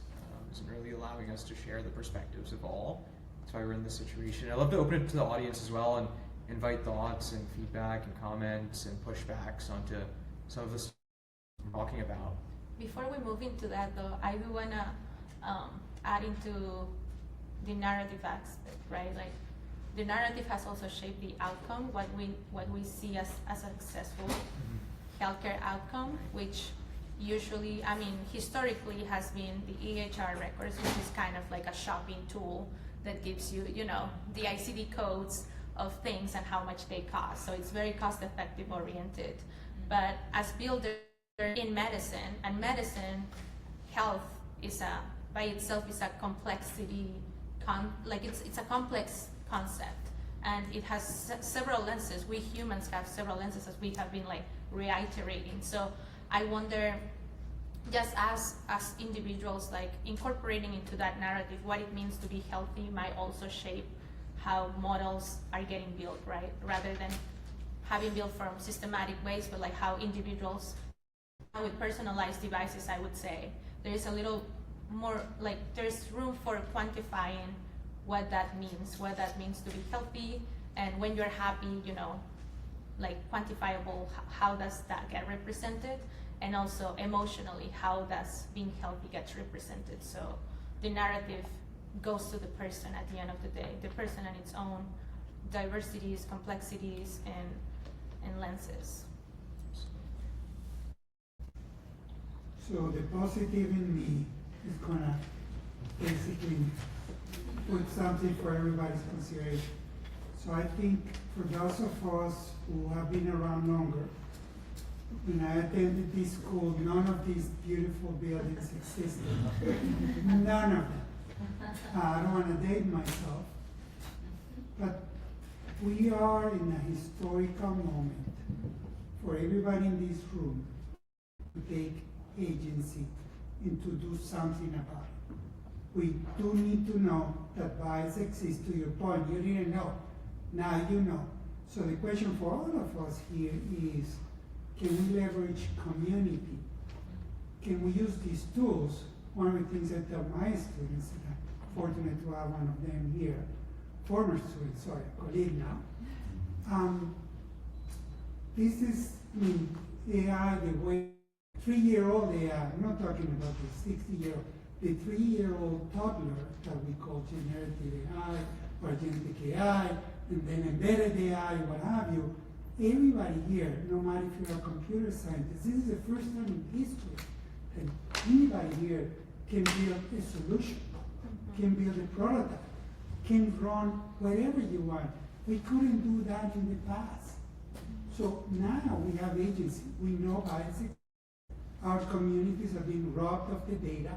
Speaker 1: isn't really allowing us to share the perspectives of all. That's why we're in this situation. I'd love to open it to the audience as well and invite thoughts and feedback and comments and pushbacks onto some of the stuff we're talking about.
Speaker 3: Before we move into that, though, I do want to add into the narrative aspect, right? Like, the narrative has also shaped the outcome, what we see as a successful healthcare outcome, which usually, historically has been the EHR records, which is kind of like a shopping tool that gives you, the ICD codes of things and how much they cost. So it's very cost-effective oriented. But as builders in medicine, and medicine, health by itself is a complexity, it's a complex concept, and it has several lenses. We humans have several lenses, as we have been reiterating. So I wonder, just as individuals, incorporating into that narrative what it means to be healthy might also shape how models are getting built, right? Rather than having built from systematic ways, but how individuals, with personalized devices, I would say, there is a little more, there's room for quantifying what that means to be healthy, and when you're happy, quantifiable, how does that get represented, and also emotionally, how does being healthy get represented. So the narrative goes to the person at the end of the day, the person and its own diversities, complexities, and lenses.
Speaker 2: So the positive in me is gonna basically put something for everybody's consideration. So I think for those of us who have been around longer, when I attended this school, none of these beautiful buildings existed. None of them. I don't want to date myself, but we are in a historical moment for everybody in this room to take agency and to do something about it. We do need to know that bias exists. To your point, you didn't know. Now you know. So the question for all of us here is, can we leverage community? Can we use these tools? One of the things I tell my students, and I'm fortunate to have one of them here, former student, sorry, colleague now. This is AI, the way 3-year-old AI, I'm not talking about the 60-year-old, the 3-year-old toddler that we call generative AI or agentic AI, and then embedded AI, what have you. Everybody here, no matter if you're a computer scientist, this is the first time in history that anybody here can build a solution, can build a prototype, can run whatever you want. We couldn't do that in the past. So now we have agency. We know bias. Our communities have been robbed of the data.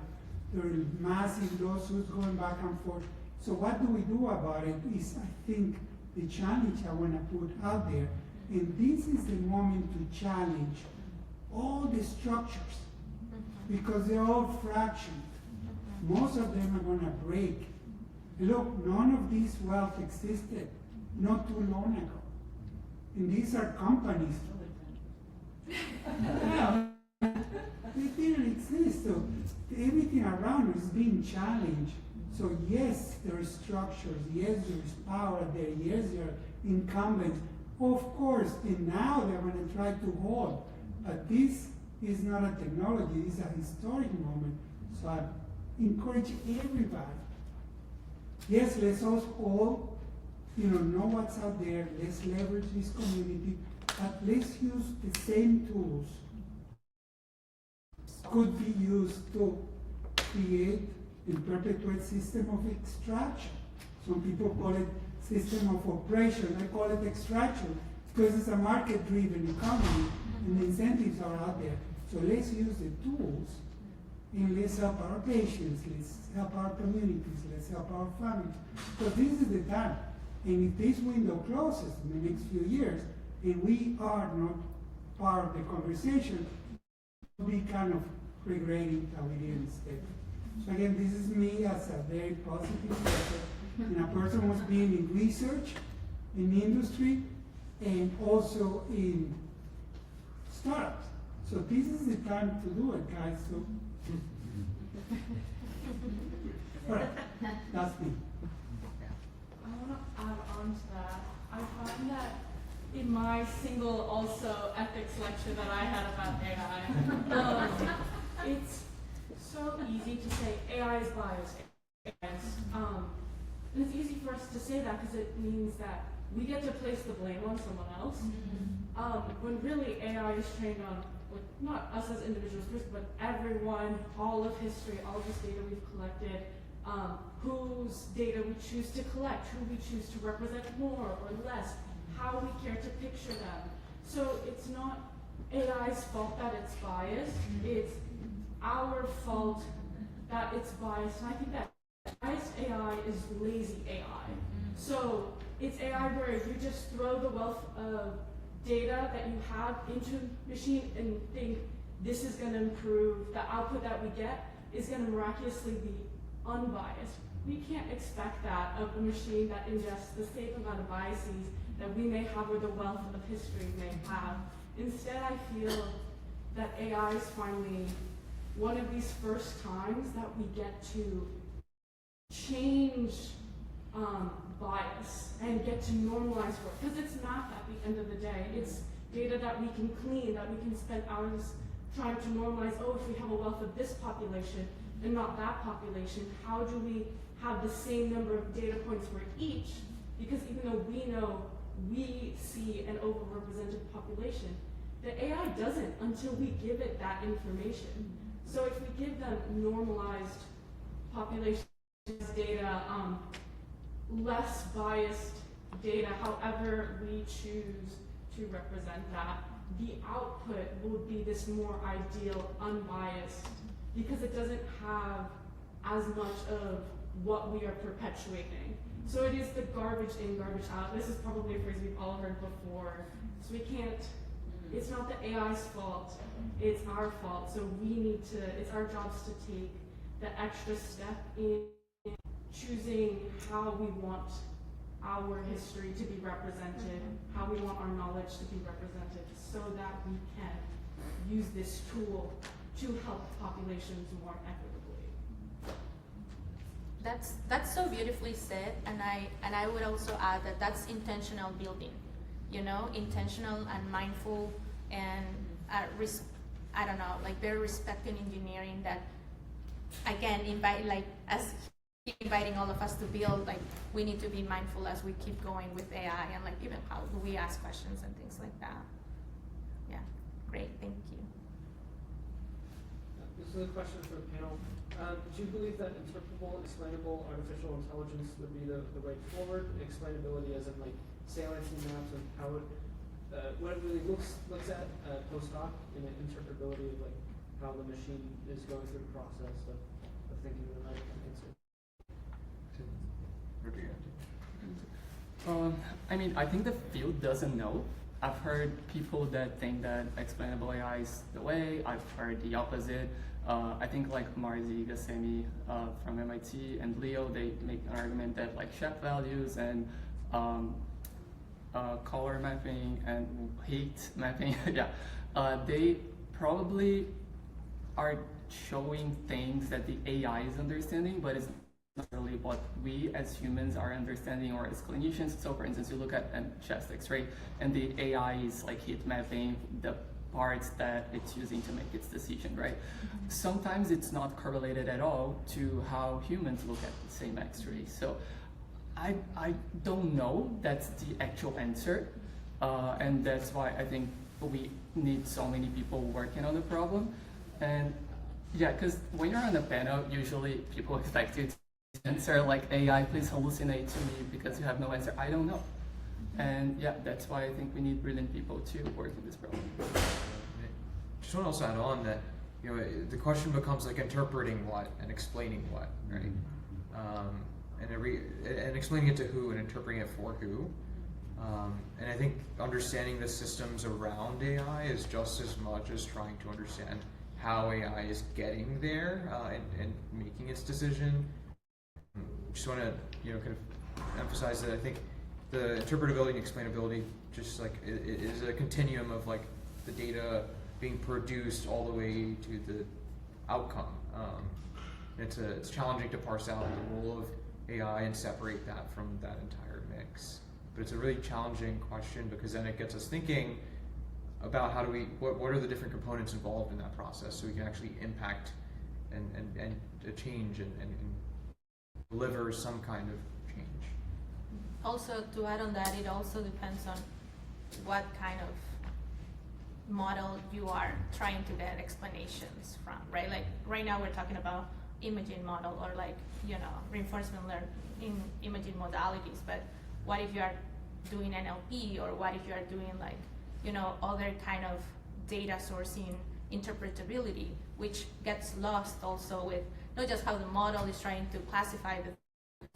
Speaker 2: There are massive lawsuits going back and forth. So what do we do about it is, I think, the challenge I want to put out there. And this is the moment to challenge all the structures, because they're all fractioned. most of them are going to break. And look, none of this wealth existed not too long ago. And these are companies. Yeah, they didn't exist. So everything around is being challenged. So yes, there are structures. Yes, there is power there. Yes, there are incumbents. Of course, and now they're going to try to hold. But this is not a technology. It's a historic moment. So I encourage everybody. Yes, let's all know what's out there. Let's leverage this community. But let's use the same tools. Could be used to create and perpetuate system of extraction. Some people call it system of operation. I call it extraction because it's a market-driven economy and the incentives are out there. So let's use the tools and let's help our patients, let's help our communities, let's help our families. Because this is the time. And if this window closes in the next few years and we are not part of the conversation, we'll be kind of regretting that we didn't step. So again, this is me as a very positive person, and a person who's been in research, in industry, and also in startups. So this is the time to do it, guys. So, all right, that's me.
Speaker 4: I want to add on to that. I find that in my single also ethics lecture that I had about AI, it's so easy to say AI is biased. And it's easy for us to say that because it means that we get to place the blame on someone else. When really AI is trained on, not us as individuals, but everyone, all of history, all of this data we've collected, whose data we choose to collect, who we choose to represent more or less, how we care to picture them. So it's not AI's fault that it's biased, it's our fault that it's biased. And I think that biased AI is lazy AI. So it's AI where you just throw the wealth of data that you have into machine and think this is going to improve, the output that we get is going to miraculously be unbiased. We can't expect that of a machine that ingests the same amount of biases that we may have or the wealth of history may have. Instead, I feel that AI is finally one of these first times that we get to change bias and get to normalize work. Because it's math at the end of the day. It's data that we can clean, that we can spend hours trying to normalize. Oh, if we have a wealth of this population and not that population, how do we have the same number of data points for each? Because even though we know we see an overrepresented population, the AI doesn't until we give it that information. So if we give them normalized population data, less biased data, however we choose to represent that, the output will be this more ideal, unbiased, because it doesn't have as much of what we are perpetuating. So it is the garbage in, garbage out. This is probably a phrase we've all heard before. So we can't, it's not the AI's fault, it's our fault. So we need to, it's our jobs to take the extra step in choosing how we want our history to be represented, how we want our knowledge to be represented, so that we can use this tool to help populations more equitably.
Speaker 3: That's so beautifully said, and I would also add that that's intentional building, intentional and mindful, and I don't know, like very respecting engineering that, again, inviting all of us to build, like we need to be mindful as we keep going with AI, and like even how do we ask questions and things like that. Yeah, great, thank you.
Speaker 8: This is a question for the panel. Do you believe that interpretable, explainable artificial intelligence would be the way forward? Explainability as in like saliency maps and how it, what it really looks at post hoc, and interpretability of like how the machine is going through the process of thinking of the right answer.
Speaker 7: I think the field doesn't know. I've heard people that think that explainable AI is the way. I've heard the opposite. I think like Marzi Gassemi from MIT and Leo, they make an argument that like shape values and color mapping and height mapping, yeah, they probably are showing things that the AI is understanding, but it's not really what we as humans are understanding or as clinicians. So for instance, you look at a chest X-ray and the AI is like heat mapping the parts that it's using to make its decision, right? Sometimes it's not correlated at all to how humans look at the same X-ray. So I don't know that's the actual answer. And that's why I think we need so many people working on the problem. And yeah, because when you're on a panel, usually people expect you to answer like, AI, please hallucinate to me because you have no answer. I don't know. And yeah, that's why I think we need brilliant people to work on this problem.
Speaker 1: Just want to also add on that, you know, the question becomes like interpreting what and explaining what, right? And explaining it to who and interpreting it for who. And I think understanding the systems around AI is just as much as trying to understand how AI is getting there and making its decision. Just want to, you know, kind of emphasize that I think the interpretability and explainability just like is a continuum of like the data being produced all the way to the outcome. It's challenging to parse out the role of AI and separate that from that entire mix. But it's a really challenging question because then it gets us thinking about how do we, what are the different components involved in that process so we can actually impact and a change and deliver some kind of change.
Speaker 3: Also, to add on that, it also depends on what kind of model you are trying to get explanations from, right? Like right now we're talking about imaging model or like, you know, reinforcement learning in imaging modalities, but what if you are doing NLP or what if you are doing like, you know, other kind of data sourcing interpretability, which gets lost also with not just how the model is trying to classify the,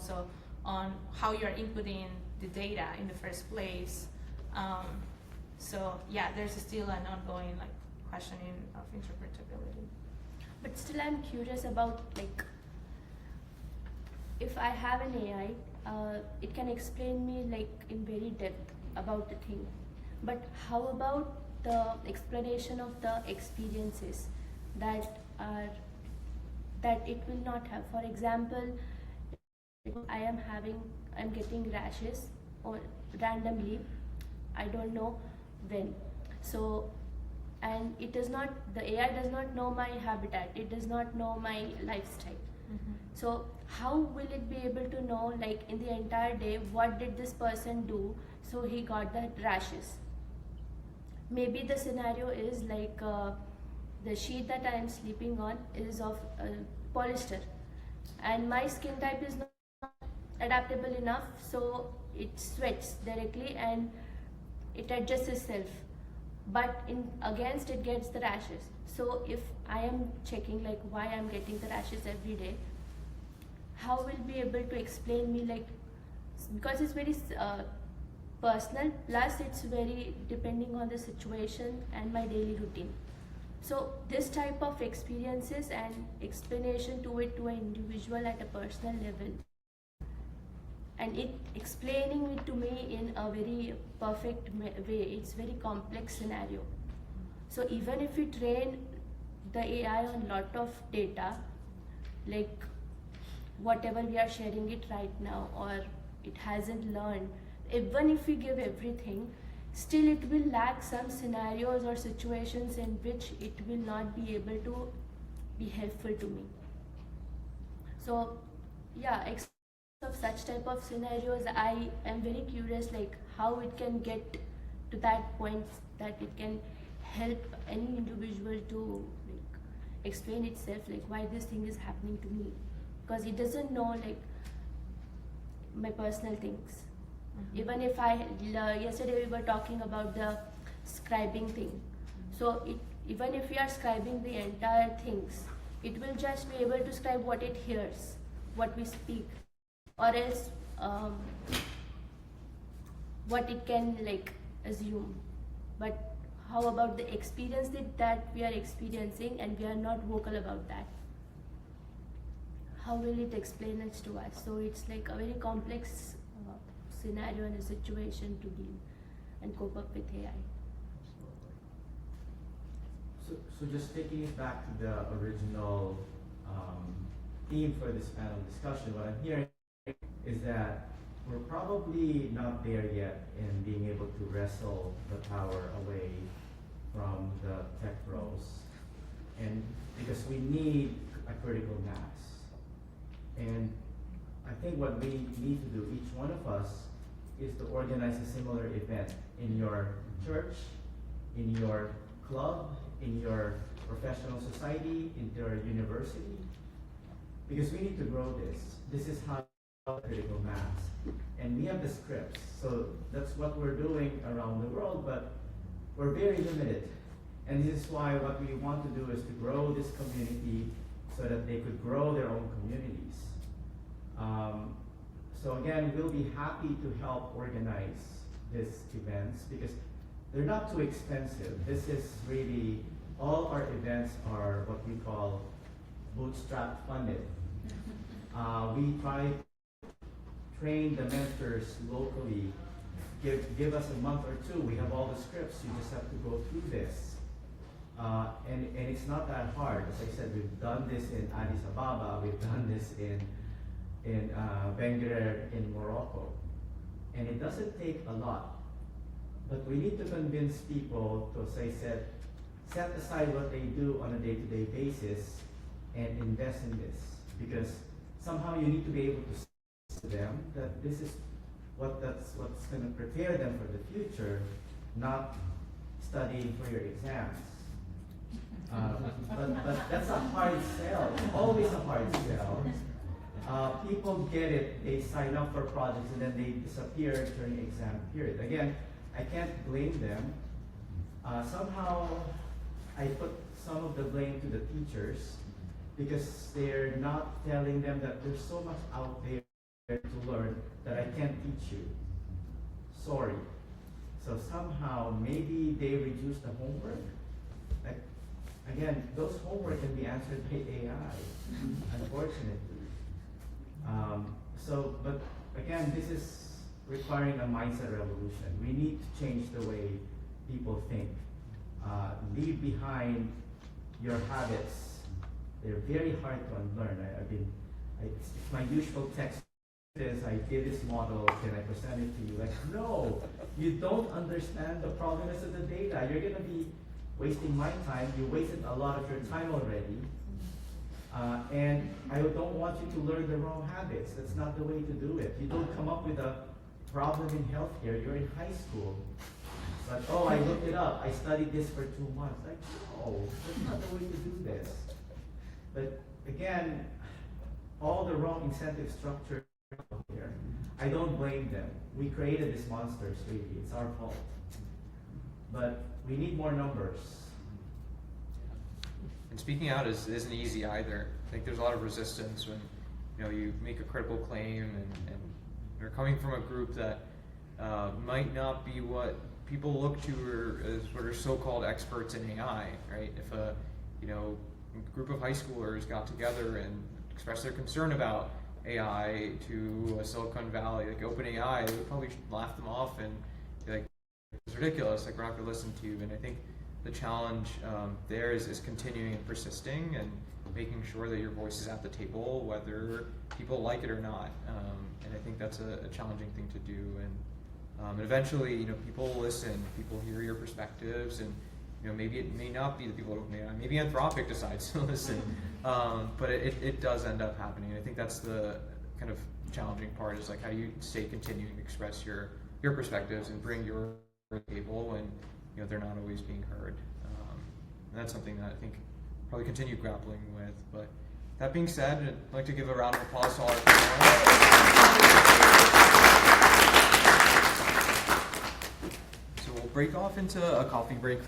Speaker 3: also on how you're inputting the data in the first place. So yeah, there's still an ongoing like questioning of interpretability.
Speaker 6: But still I'm curious about like, if I have an AI, it can explain me like in very depth about the thing. But how about the explanation of the experiences that it will not have? For example, I'm getting rashes or randomly, I don't know when. So, and it does not, the AI does not know my habitat, it does not know my lifestyle. So how will it be able to know like in the entire day what did this person do so he got the rashes? Maybe the scenario is like the sheet that I am sleeping on is of polyester and my skin type is not adaptable enough, so it sweats directly and it adjusts itself, but against it gets the rashes. So if I am checking like why I'm getting the rashes every day, how will be able to explain me like, because it's very personal, plus it's very depending on the situation and my daily routine. So this type of experiences and explanation to it to an individual at a personal level, and it explaining it to me in a very perfect way, it's very complex scenario. So even if we train the AI on lot of data, like whatever we are sharing it right now, or it hasn't learned, even if we give everything, still it will lack some scenarios or situations in which it will not be able to be helpful to me. So yeah, of such type of scenarios, I am very curious like how it can get to that point that it can help any individual to like explain itself like why this thing is happening to me, because it doesn't know like my personal things. Even if yesterday we were talking about the scribing thing, so even if we are scribing the entire things, it will just be able to scribe what it hears, what we speak, or else what it can like assume. But how about the experience that we are experiencing and we are not vocal about that? How will it explain it to us? So it's like a very complex scenario and a situation to deal and cope up with AI.
Speaker 9: So just taking it back to the original theme for this panel discussion, what I'm hearing is that we're probably not there yet in being able to wrestle the power away from the tech pros, and because we need a critical mass. And I think what we need to do, each one of us, is to organize a similar event in your church, in your club, in your professional society, in your university, because we need to grow this. This is how critical mass. And we have the scripts, so that's what we're doing around the world, but we're very limited. And this is why what we want to do is to grow this community so that they could grow their own communities. So again, we'll be happy to help organize these events because they're not too expensive. This is really, all our events are what we call bootstrap funded. We try to train the mentors locally. Give us a month or two. We have all the scripts. You just have to go through this. And it's not that hard. As I said, we've done this in Addis Ababa. We've done this in Benghazi in Morocco. And it doesn't take a lot. But we need to convince people to, as I said, set aside what they do on a day-to-day basis and invest in this. Because somehow you need to be able to say to them that this is what's going to prepare them for the future, not studying for your exams. But that's a hard sell. It's always a hard sell. People get it, they sign up for projects and then they disappear during the exam period. Again, I can't blame them. Somehow I put some of the blame to the teachers because they're not telling them that there's so much out there to learn that I can't teach you. Sorry. So somehow maybe they reduce the homework. Again, those homework can be answered by AI, unfortunately. But again, this is requiring a mindset revolution. We need to change the way people think. Leave behind your habits. They're very hard to unlearn. It's my usual text is, I did this model, can I present it to you? Like, no, you don't understand the provenance of the data. You're gonna be wasting my time. You wasted a lot of your time already. And I don't want you to learn the wrong habits. That's not the way to do it. You don't come up with a problem in healthcare. You're in high school. But, oh, I looked it up. I studied this for 2 months. Like, no, that's not the way to do this. But again, all the wrong incentive structure here. I don't blame them. We created these monsters, really. It's our fault. But we need more numbers.
Speaker 1: And speaking out isn't easy either. I think there's a lot of resistance when you make a critical claim and you're coming from a group that might not be what people look to as what are so-called experts in AI, right? If a group of high schoolers got together and expressed their concern about AI to a Silicon Valley, like OpenAI, they would probably laugh them off and be like, it's ridiculous, like we're not going to listen to you. And I think the challenge there is continuing and persisting and making sure that your voice is at the table, whether people like it or not. And I think that's a challenging thing to do. And eventually, people will listen, people hear your perspectives, and maybe it may not be the people at OpenAI, maybe Anthropic decides to listen, but it does end up happening. I think that's the kind of challenging part, is like, how do you stay continuing to express your perspectives and bring your table when they're not always being heard. And that's something that I think probably continue grappling with. But that being said, I'd like to give a round of applause to all our panelists. So we'll break off into a coffee break.